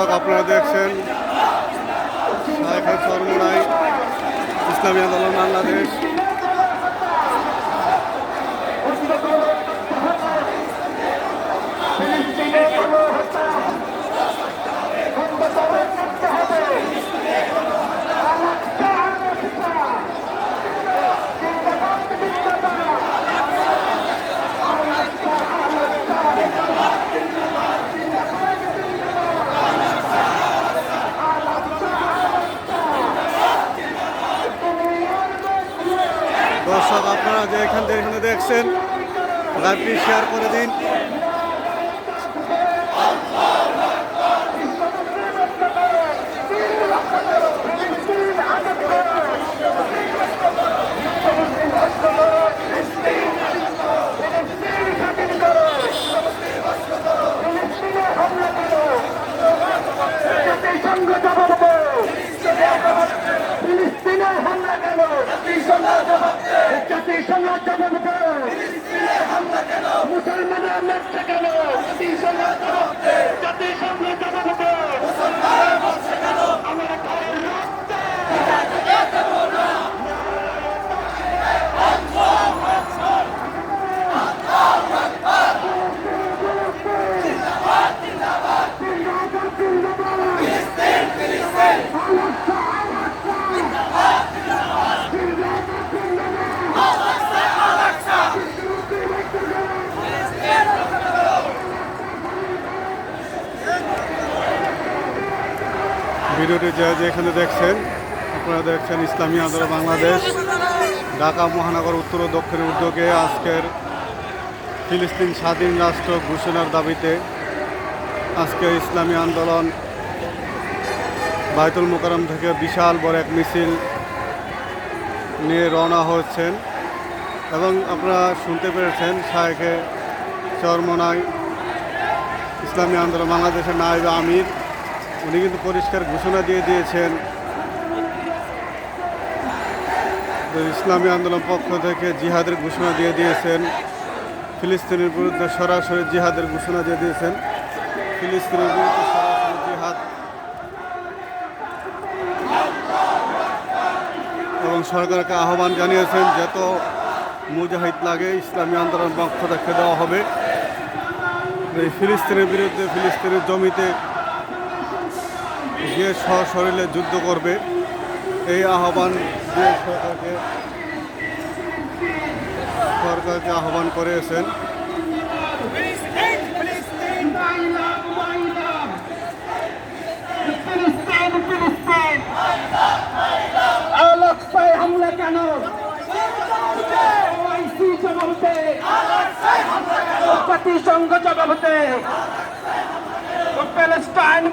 দর্শক আপনারা দেখছেন শায়েখের চরমোনাই ইসলামী আন্দোলন বাংলাদেশ। দর্শক আপনারা যে এখানে দেখছেন লাইভটি শেয়ার করে দিন। মুসলমানের মরছে কেন? জাতিসংঘ জবাব দেবে। আমার ঘরের রক্তে ভিডিওটি যে এখানে দেখছেন আপনারা দেখছেন ইসলামী আন্দোলন বাংলাদেশ ঢাকা মহানগর উত্তর ও দক্ষিণের উদ্যোগে আজকের ফিলিস্তিন স্বাধীন রাষ্ট্র ঘোষণার দাবিতে আজকে ইসলামী আন্দোলন বাইতুল মোকাররম থেকে বিশাল বড় এক মিছিল নিয়ে রওনা হচ্ছেন এবং আপনারা শুনতে পেরেছেন শায়েখে চরমোনাই ইসলামী আন্দোলন বাংলাদেশের নায়েবে আমির উনি কিন্তু পরিষ্কার ঘোষণা দিয়ে দিয়েছেন ইসলামী আন্দোলন পক্ষ থেকে জিহাদের ঘোষণা দিয়ে দিয়েছেন। ফিলিস্তিনের বিরুদ্ধে সরাসরি জিহাদের ঘোষণা দিয়ে দিয়েছেন। ফিলিস্তিনের বিরুদ্ধে সরাসরি জিহাদ এবং সরকারকে আহ্বান জানিয়েছেন যত মুজাহিদ লাগে ইসলামী আন্দোলন পক্ষ থেকে দেওয়া হবে। এই ফিলিস্তিনের বিরুদ্ধে ফিলিস্তিনের জমিতে গিয়ে সশরীরে যুদ্ধ করবে এই আহ্বান দিয়ে সরকারকে আহ্বান করেছেন। হামলা কেন? জাতিসংঘ জবাব দেবে। প্যালেস্টাইন